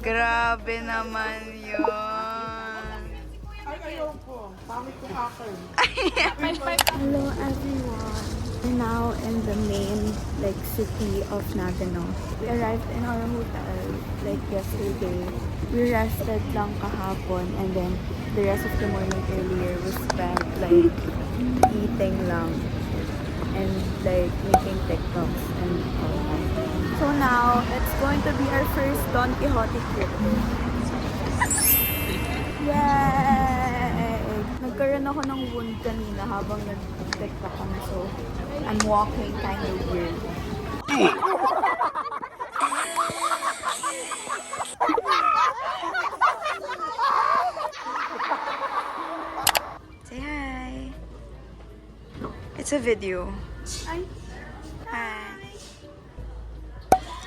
Grabe naman yun. Ay, ayoko. Pangit kong akin. Hello everyone. We're now in the main city of Nagano. We arrived in our hotel yesterday. We rested lang kahapon and then the rest of the morning earlier was spent eating lang and making TikToks and all that. So now it's going to be our first Don Quixote trip. Yay! Nagkaroon ako ng wound kanina habang nag-TikTok kami, so I'm walking kind of weird. Say hi. It's a video. Hi. Hi.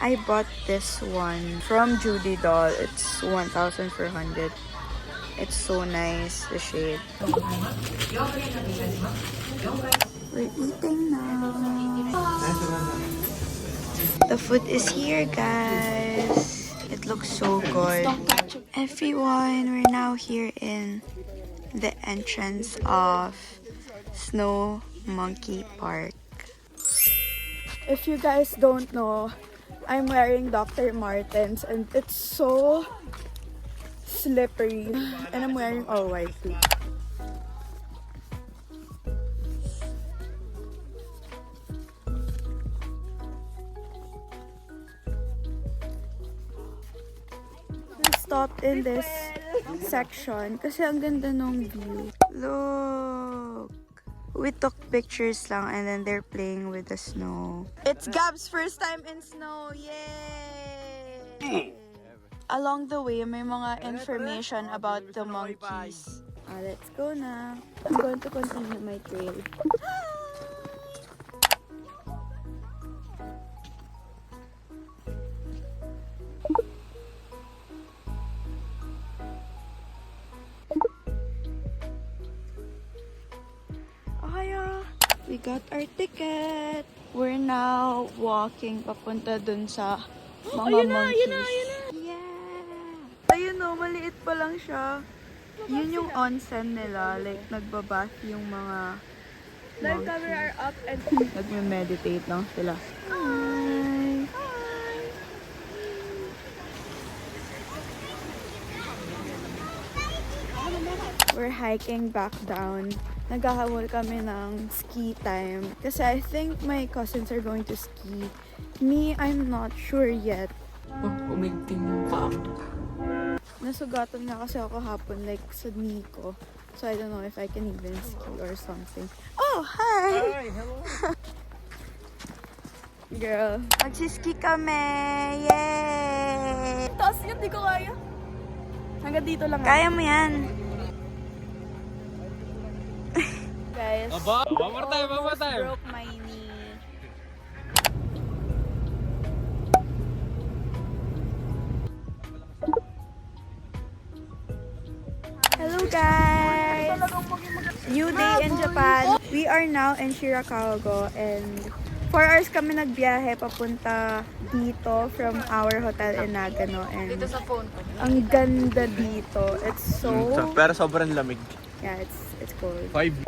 I bought this one from Judy Doll. It's 1,400. It's so nice, the shade. We're eating now. The food is here, guys. It looks so good. Everyone, we're now here in the entrance of Snow Monkey Park. If you guys don't know, I'm wearing Dr. Martens and it's so slippery. And I'm wearing all white too. We stopped in this section kasi ang ganda ng view. Look! We took pictures lang and then they're playing with the snow. It's Gab's first time in snow! Yay! Along the way, may mga information about the monkeys. Let's go na. I'm going to continue my trail. We got our ticket. We're now walking papunta dun sa mga monkeys. Yeah! Ayun o, maliit pa lang siya. Yun yung onsen nila. Nagbabath yung mga Live camera are up and nagme-meditate lang sila. Hi! we're hiking back down. Naghahabol kami ng ski time. Kasi I think my cousins are going to ski. Me, I'm not sure yet. Umigting yung paa mo. Nasugatan nga kasi ako hapon sa knee ko. So I don't know if I can even ski or something. Oh, hi! Hi, hello! Girl. Magsiski kami! Yay! Taas yun, di ko kaya. Hanggang dito lang. Kaya mo yan. Guys. Aba! One more time, one more time! Broke my knee. Hello guys! New day in Japan. We are now in Shirakawa and 4 hours kami nagbiyahe papunta dito from our hotel in Nagano and Dito sa phone ko. ang ganda dito. It's so Pero sobrang lamig. yeah, it's cold. 5.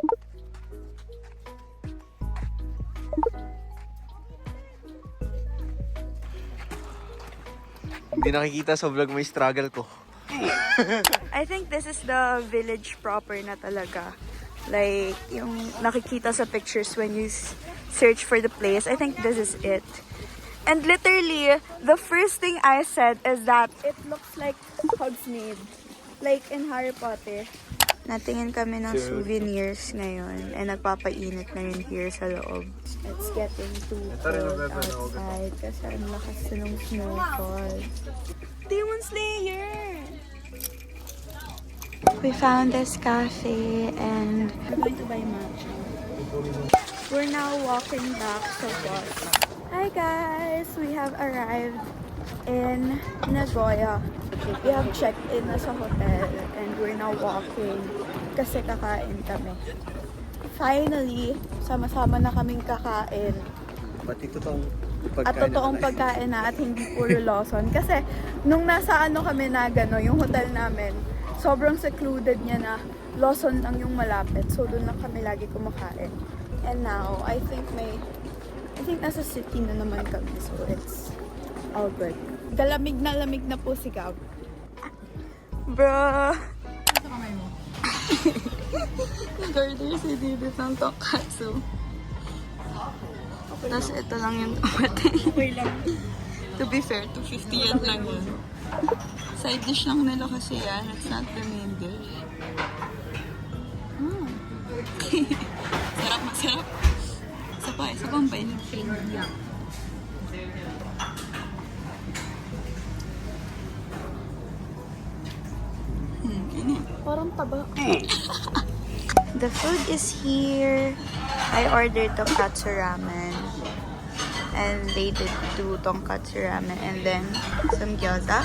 Hindi nakikita sa vlog may struggle ko. I think this is the village proper na talaga. Yung nakikita sa pictures when you search for the place. I think this is it. And literally, the first thing I said is that It looks like Hogsmeade. Like in Harry Potter. natingin kami ng souvenirs ngayon. And nagpapainit na rin here sa loob. It's getting too cold outside kasi ang lakas na ng snowfall. Demon Slayer! We found this cafe and We're going to buy matcha. We're now walking back sa bus. Hi guys! We have arrived in Nagoya. We have checked in na sa hotel and we're now walking kasi kakain kami. Finally, sama-sama na kaming kakain. Pati ko tong At totoong pagkain na at hindi puro Lawson. Kasi nung nasa ano kami na gano, yung hotel namin, sobrang secluded niya na Lawson lang yung malapit. So doon lang kami lagi kumakain. And now, I think nasa city na naman kami. So it's all good. Lamig na po si Gab. Bro! Garter si Didit ng tonkatsu. Tapos ito lang yung tomate. Okay lang. To be fair, 250 yan lang yun. Side dish lang nila kasi yan. It's not the main dish. Sarap, masarap. Isa pang bite. Parang taba. The food is here. I ordered tonkatsu ramen. And they did do tonkatsu ramen. And then some gyoza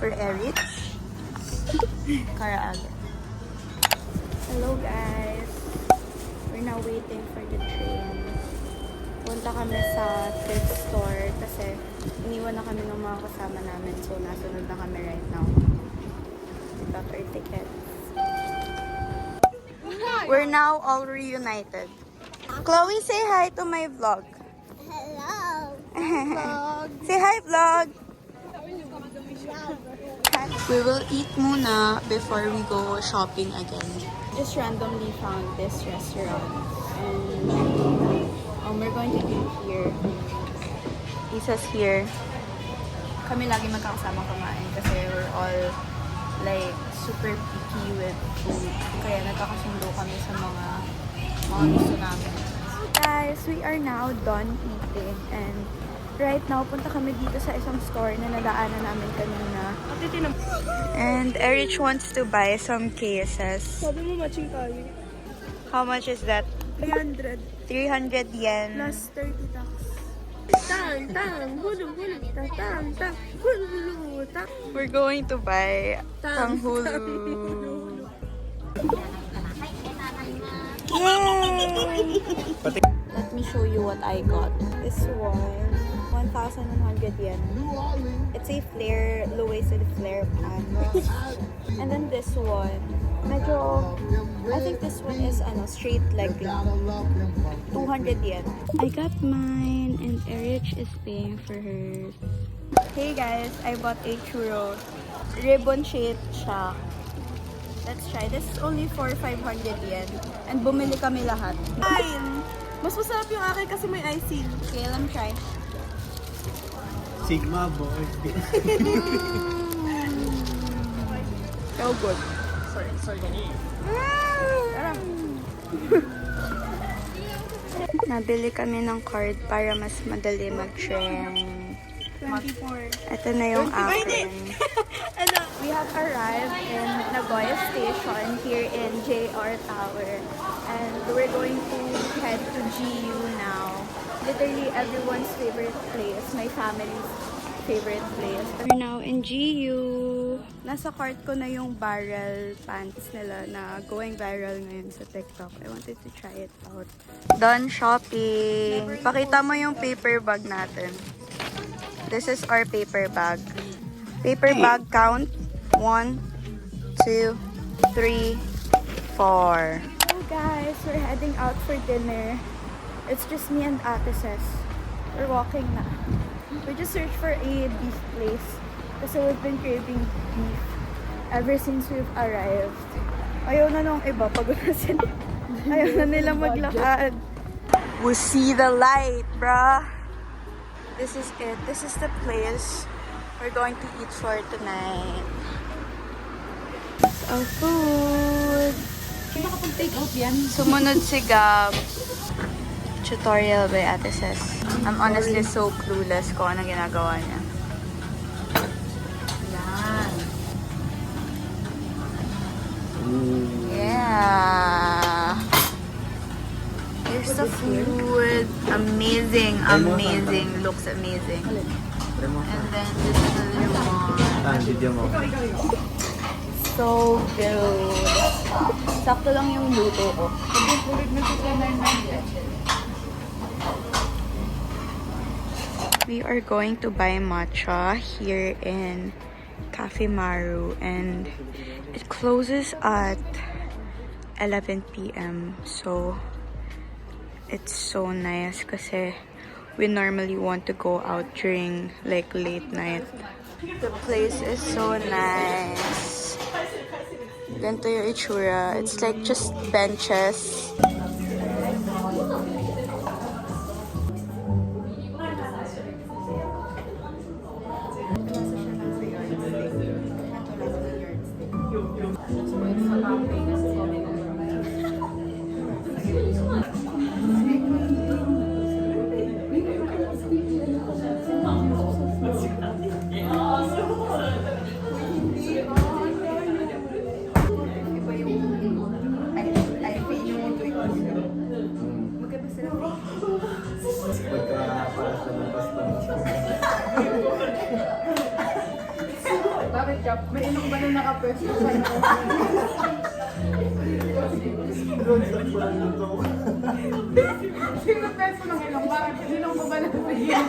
for Erich. Karaage. Hello guys. We're now waiting for the train. Punta kami sa thrift store kasi iniwan na kami ng mga kasama namin. So nasunod na kami right now. We got our tickets. We're now all reunited. Chloe, say hi to my vlog. Hello. Vlog. Say hi, vlog. We will eat muna before we go shopping again. Just randomly found this restaurant. And we're going to eat here. Lisa's here. Kami lagi magkakasama kumain kasi we're all like super picky with food. Kaya nagkakasundo kami sa mga gusto namin. Guys, we are now done eating and right now punta kami dito sa isang store na nadaanan namin kanina. And Erich wants to buy some cases. Sabi mo matching tayo. How much is that? 300 300 yen. plus 30 tax. Tang, hulu, tang, hulu, tang. We're going to buy tanghulu. Yay! Let me show you what I got. This one, 1,100 yen. It's a flare, low-waisted flare pants. And then this one, I think this one is straight leg lang. 200 yen. I got mine and Erich is paying for hers. Hey guys, I bought a churro. Ribbon shaped siya. Let's try. This is only for 500 yen. And bumili kami lahat. Fine! Mas masarap yung akin kasi may icing. Okay, let me try. Sigma boy. So good. Sorry. Nabili kami ng card para mas madali mag-trend. 24. Ito na yung akin. We have arrived in Nagoya Station here in JR Tower. And we're going to head to GU now. Literally everyone's favorite place. My family's favorite place. We're now in GU. Nasa cart ko na yung barrel pants nila na going viral ngayon sa TikTok. I wanted to try it out. Done shopping. Pakita mo yung paper bag natin. This is our paper bag. Paper bag count. 1, 2, 3, 4. So guys, we're heading out for dinner. It's just me and Ate Ses. We're walking na. We just searched for a beef place. Kasi we've been craving beef ever since we've arrived. Ayaw na nung iba. Pagod na sila. Ayaw na nila maglakad. We'll see the light, bruh. This is it. This is the place we're going to eat for tonight. Our food. Kaya makapag-take out yan. Sumunod si Gab. Tutorial by Ate Ses. I'm honestly so clueless kung anong ginagawa niya. Yan. Yeah. Here's the food. Amazing. Looks amazing. And then this is the little one. Video mo. So good. Sakto lang yung luto ko. We are going to buy matcha here in Cafe Maru, and it closes at 11 p.m. So it's so nice kasi we normally want to go out during like late night. The place is so nice. Ganito yung itsura. It's like just benches. Bakit ka? May inom ba na nakapwesto sa iyo? Sino peso ng ilong? Bakit? Ilong ko ba na sa iyo?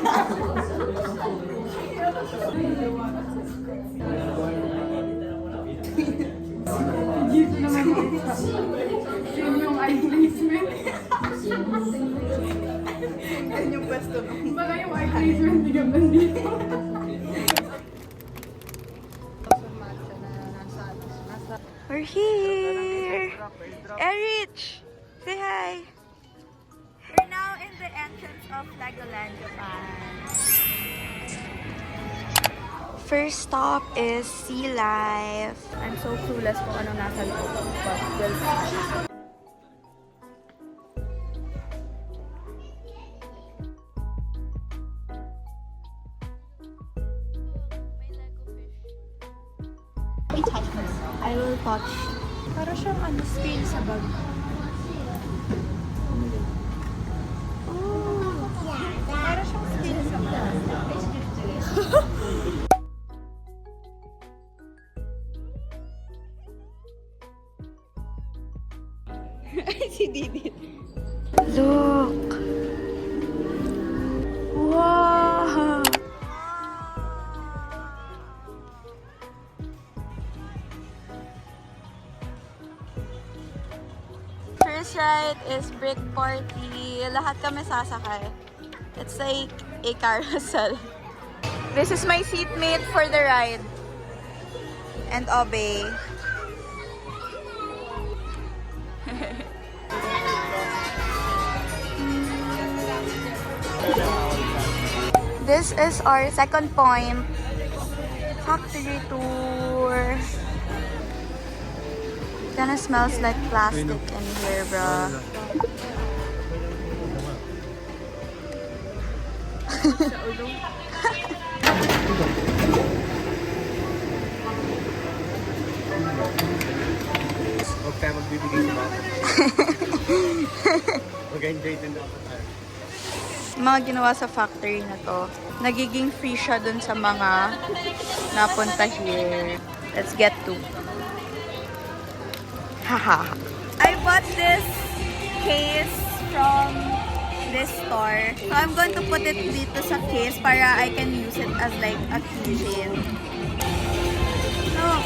Dito naman yung isa. Sino yung eye placement? Yan yung pwesto. Baka yung eye placement di ka nandito. We're here! Erich! Say hi! We're now in the entrance of Legoland, Japan. First stop is Sea Life. I'm so clueless kung anong nasa loob, but we'll see. I will touch. Para siyang scale sa bag. Para siyang scale sa bag. Si Didi. Look! Wow! First ride is Brick Party. Lahat kami sasakay. It's like a carousel. This is my seatmate for the ride. And Obey. This is our second point. Factory tour. Kinda smells like plastic in here, bro. Huwag tayo magbibigay sa bata. Mag-enjoy din daw tayo. Mga ginawa sa factory na to, nagiging free siya dun sa mga napunta here. Let's get to. Haha. I bought this case from this store. So I'm going to put it dito sa case para I can use it as like a keychain. No.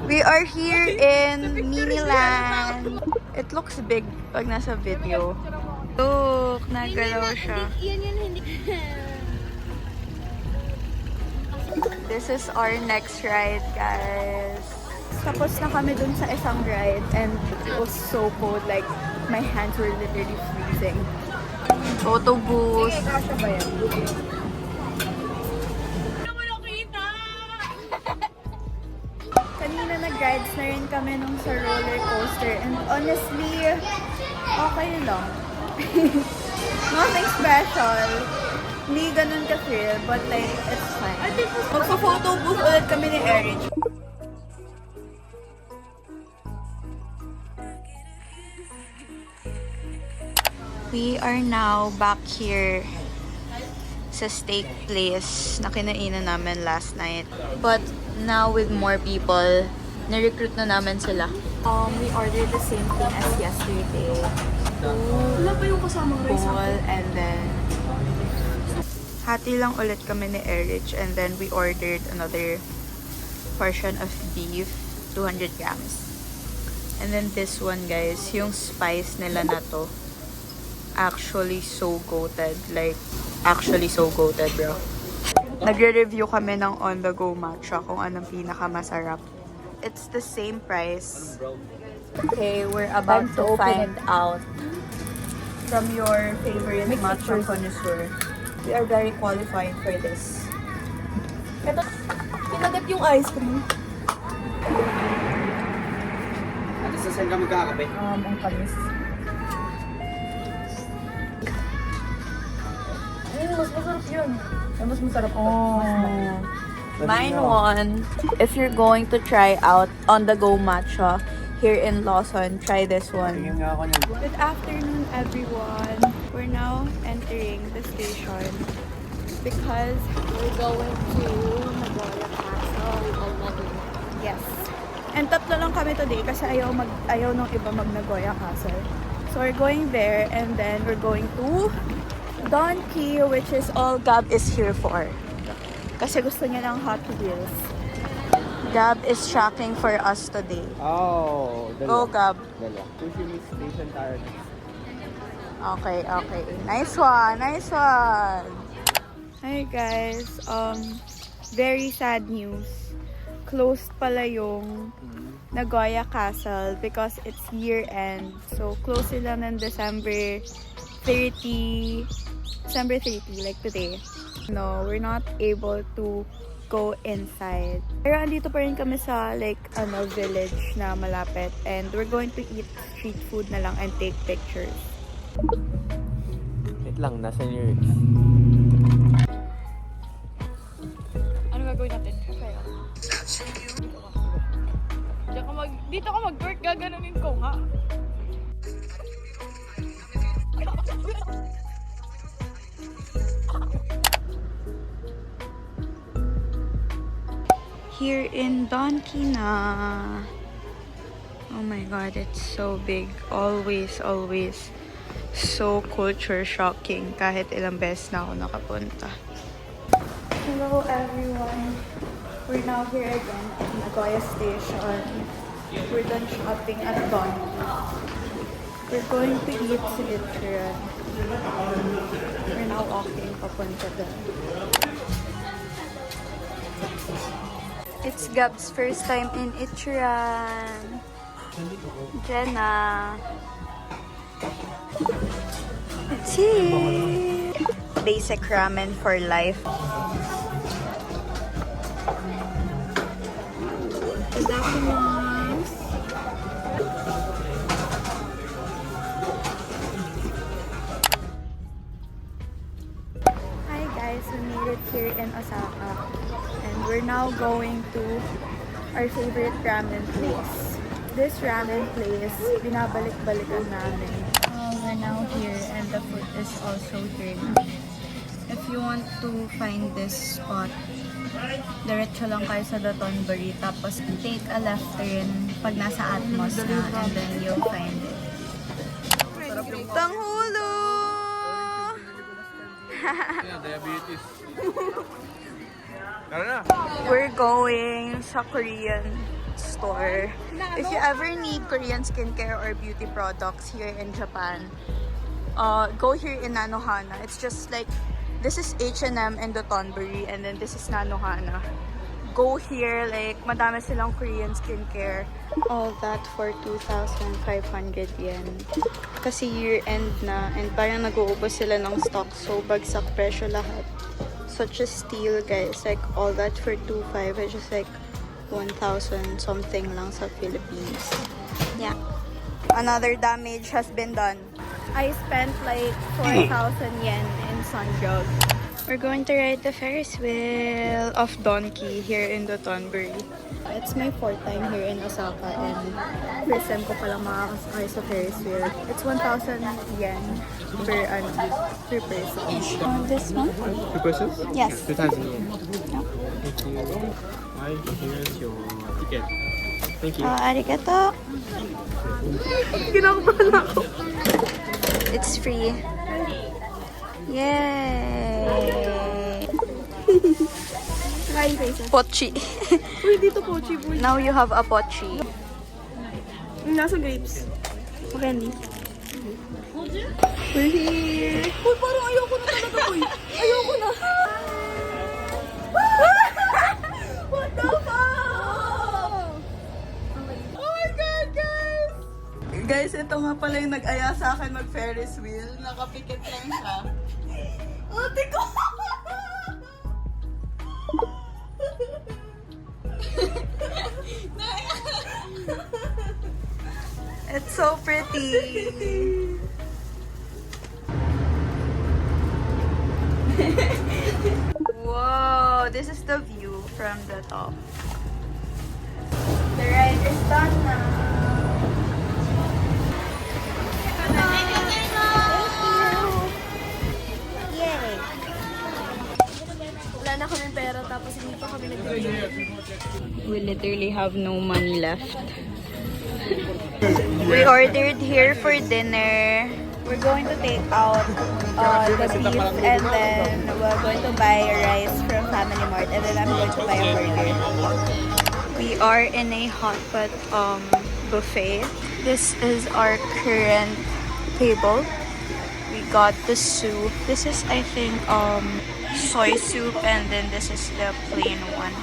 We are here in Miniland. It looks big pag nasa video. Look, nagalaw siya. This is our next ride, guys. Tapos na kami dun sa isang ride and it was so cold. Like, my hands were literally freezing. Photo booth. Kasha ba yan? Kanina nag-rides na rin kami nung sa roller coaster and honestly, okay lang. Nothing special. Hindi ganun ka-thrill, but like, it's fine. Magpa-photo booth ulit kami ni Eric. We are now back here sa steak place na kinainan namin last night. But now with more people, na-recruit na namin sila. We ordered the same thing as yesterday. Wala pa yung kasamang rice. Bowl and then Hati lang ulit kami ni Erich and then we ordered another portion of beef, 200 grams. And then this one guys, yung spice nila na to, actually so goated. Like, actually so goated bro. Nagre-review kami ng on-the-go matcha kung anong pinakamasarap. It's the same price. okay, we're about Time to to open find out. From your favorite matcha connoisseur. We are very qualified for this. Ito, pinagat yung ice cream. Ate, sa saan ka magkakape? Ang kamis. Mas masarap yun. Mas masarap. Oh. Mine one. If you're going to try out on-the-go matcha here in Lawson, try this one. Tingin nga ako niyan. Good afternoon, everyone. We're now entering the station because We're going to Nagoya Castle. yes. And tatlo lang kami today kasi ayaw nung iba mag Nagoya Castle. So we're going there and then we're going to Donkey, which is all Gab is here for. Kasi gusto niya ng Hot Wheels. Gab is tracking for us today. Oh, Go, Gab. Dala. Sushi station tayo. Okay, okay. Nice one, nice one. Hi guys, very sad news. Closed pala yung Nagoya Castle because it's year end. So close sila ng December 30, like today. No, we're not able to go inside. Pero andito pa rin kami sa village na malapit and we're going to eat street food na lang and take pictures. Wait lang, nasa lyrics. Ano gagawin natin? Kaya. Dito ka mag-work, gaganunin ko nga. Here in Donkey na. Oh my god, it's so big. Always, always so culture shocking kahit ilang beses na ako nakapunta. Hello everyone. We're now here again at Nagoya Station. We're done shopping at Donkey. We're going to eat silitsuran. We're now walking papunta doon. It's Gab's first time in Ichiran. Jenna. It's here. Basic ramen for life. Is that nice? Hi guys, we made it here in Osaka. And we're now going to our favorite ramen place. This ramen place, binabalik-balikan namin. We're now here and the food is also here now. If you want to find this spot, diretso lang kayo sa Dotonbury, tapos take a left turn pag nasa Atmos na, and then you'll find it. Tanghulo! Diabetes. Tara na! We're going sa Korean store. If you ever need Korean skincare or beauty products here in Japan, go here in Nanohana. It's just like, this is H&M and Dotonbury, and then this is Nanohana. Go here, like, madami silang Korean skincare. All that for 2,500 yen. Kasi year-end na, and parang nag-uubos sila ng stock, so bagsak presyo lahat. Such a steal, guys. Like, all that for 2,500, which is like 1,000 something lang sa Philippines. Yeah. Another damage has been done. I spent like 4,000 yen in Sunjog. We're going to ride the Ferris wheel of Donkey here in Dotonbury. It's my fourth time here in Osaka and first time ko palang makakasakay sa Ferris wheel. It's 1,000 yen per person. This one? 2 pesos? Yes. 2,000 yen. Thank you. Hi, here's your ticket. Thank you. Arigato. Kinakabahan ako. It's free. Yay! Kain kayo. Pochi. Uy, dito pochi boy. Now you have a pochi. Nasa grapes. Candy. We're here. Uy, parang ayoko na talaga, boy. Ayoko na. What the fuck? Oh my God, guys! Guys, ito nga pala yung nag-aya sa akin mag-Ferris wheel. Nakapikit lang siya. Ate ko! It's so pretty. Whoa, this is the view from the top. The ride is done now. Yay! Wala na kaming pera tapos hindi pa kami nag-dinner. We literally have no money left. We ordered here for dinner. We're going to take out the beef and then we're going to buy rice from Family Mart and then I'm going to buy a burger. We are in a hot pot buffet. This is our current table. We got the soup. This is I think soy soup and then this is the plain one.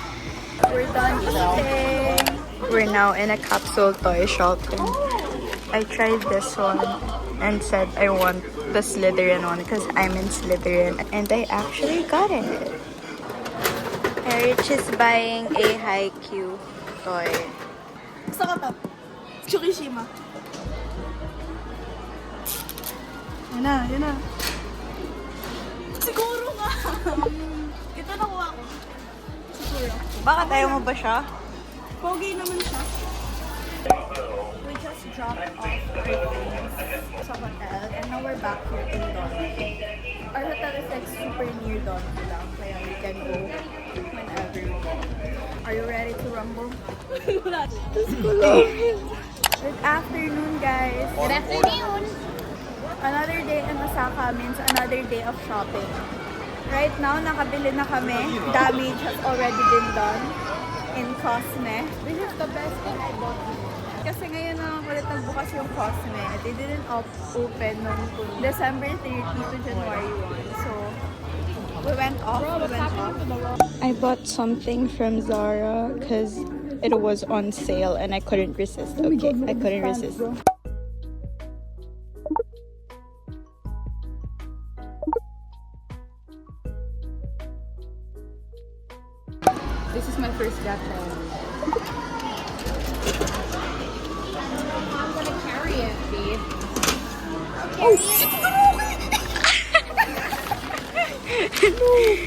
We're done eating. We're now in a capsule toy shop and I tried this one and said I want the Slytherin one because I'm in Slytherin and I actually got it. Erich is buying a Haikyuu toy. Gusto ka to? Tsukishima. Yan na, yan na. Siguro nga. Ito nakuha ko. Siguro. Bakit ayaw mo ba siya? Pogi naman siya. We just dropped off our things sa hotel and now we're back here in Don. Our hotel is like super near Don lang, kaya we can go whenever we want. Are you ready to rumble? Good afternoon, guys. Good afternoon. Another day in Osaka means another day of shopping. Right now, nakabili na kami. Damage has already been done in Cosme. This is the best thing I bought. Kasi ngayon na ulit nagbukas yung Cosme. They didn't open nung December 30 to January 1. So, we went off. I bought something from Zara because it was on sale and I couldn't resist. Okay, I couldn't resist. This is my first gacha. I'm gonna carry it, babe.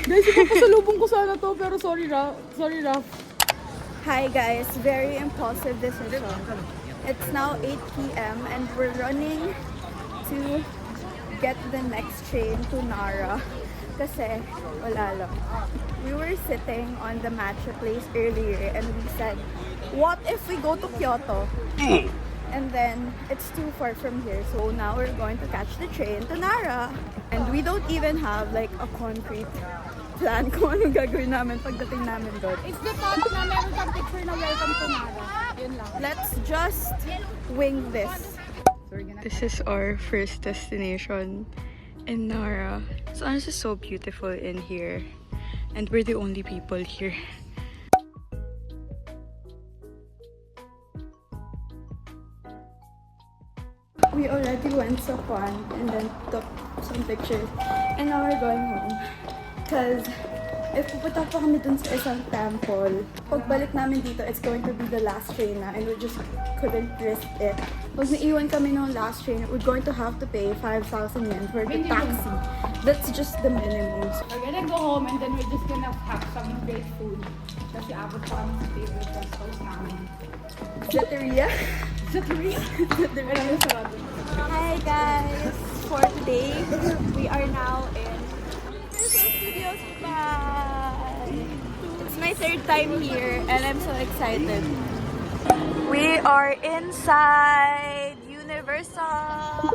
Guys, ipapasalubong ko sana to, pero sorry, Raf. Hi guys, very impulsive decision. It's now 8 p.m. and we're running to get the next train to Nara. Kasi, wala lang. We were sitting on the matcha place earlier and we said, what if we go to Kyoto? And then, it's too far from here. So now we're going to catch the train to Nara. And we don't even have like a concrete plan kung anong gagawin namin pagdating namin doon. It's the thought na meron kang picture na welcome to Nara. Yun lang. Let's just wing this. This is our first destination in Nara. So it's just so beautiful in here. And we're the only people here. We already went sa pond and then took some pictures. And now we're going home. Because if pupunta pa kami dun sa isang temple, pagbalik namin dito, it's going to be the last train na and we just couldn't risk it. Pag naiwan kami ng last train, we're going to have to pay 5,000 yen for the taxi. That's just the minimum. So, We're gonna go home and then we're just gonna have some great food. Kasi abot pa kami sa favorite restaurant namin. Zateria. Zateria? Zateria. Hi guys! For today, we are now in Universal Studios Dubai. It's my third time here and I'm so excited. We are inside Universal.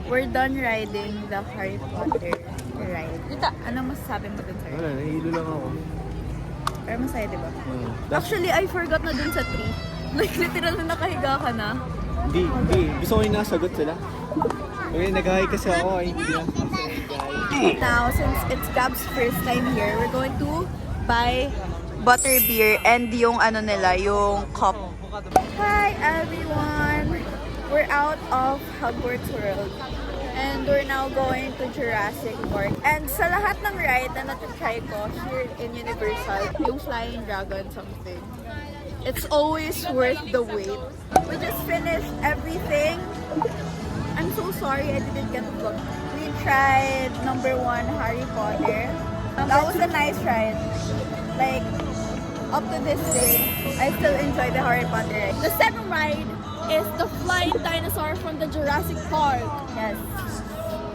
We're done riding the Harry Potter ride. Dita, anong masasabi mo dun, sir? Wala, nahihilo lang ako. Pero masaya, di ba? Hmm. Actually, I forgot na dun sa tree. Like, literal na nakahiga ka na. Hindi. Gusto ko yung nasagot sila. Okay, nag-hi kasi ako. Ay, hindi lang. Now, since it's Gab's first time here, we're going to buy butterbeer and yung ano nila, yung cup. Hi everyone! We're out of Hogwarts World and we're now going to Jurassic Park. And sa lahat ng ride na natry ko here in Universal, yung Flying Dragon something, it's always worth the wait. We just finished everything. I'm so sorry I didn't get booked. We tried number 1 Harry Potter. That was a nice ride. Like, up to this day, I still enjoy the Harry Potter ride. The second ride is the flying dinosaur from the Jurassic Park. Yes.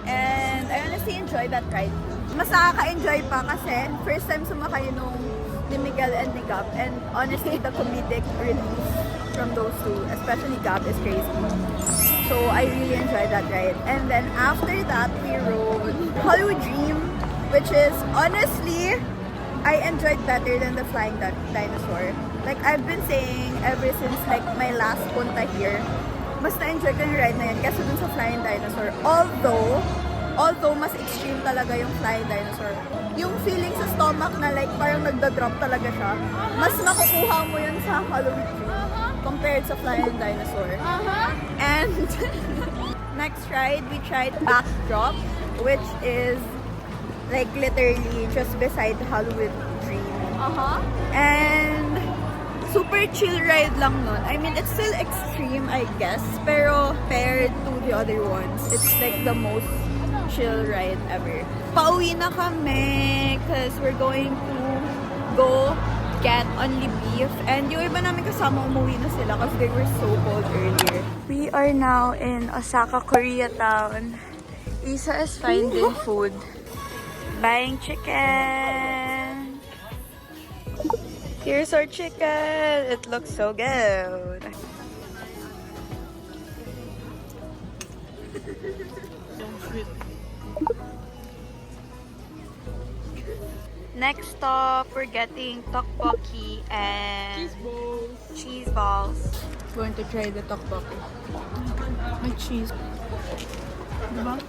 And I honestly enjoy that ride. Mas nakaka-enjoy pa kasi first time sumakay nung ni Miguel and ni Gab. And honestly, the comedic relief from those two, especially Gab, is crazy. So I really enjoyed that ride. And then after that, we rode Hollywood Dream, which is honestly, I enjoyed better than the Flying Dinosaur. Like I've been saying ever since like my last punta here, mas na-enjoy ko yung ride na yan kasi dun sa Flying Dinosaur. Although mas extreme talaga yung Flying Dinosaur. Yung feeling sa stomach na like parang nagda-drop talaga siya, mas makukuha mo yun sa Hollywood Dream compared sa Flying Dinosaur. And next ride, we tried Backdrop, which is like literally just beside Hollywood Dream. And super chill ride lang nun. I mean, it's still extreme, I guess. Pero paired to the other ones, it's like the most chill ride ever. Pauwi na kami because we're going to go get only beef. And yung iba namin kasama umuwi na sila because they were so cold earlier. We are now in Osaka, Koreatown. Isa is finding food. Buying chicken. Here's our chicken. It looks so good. Next stop, we're getting tteokbokki and cheese balls. Going to try the tteokbokki. With cheese. Diba?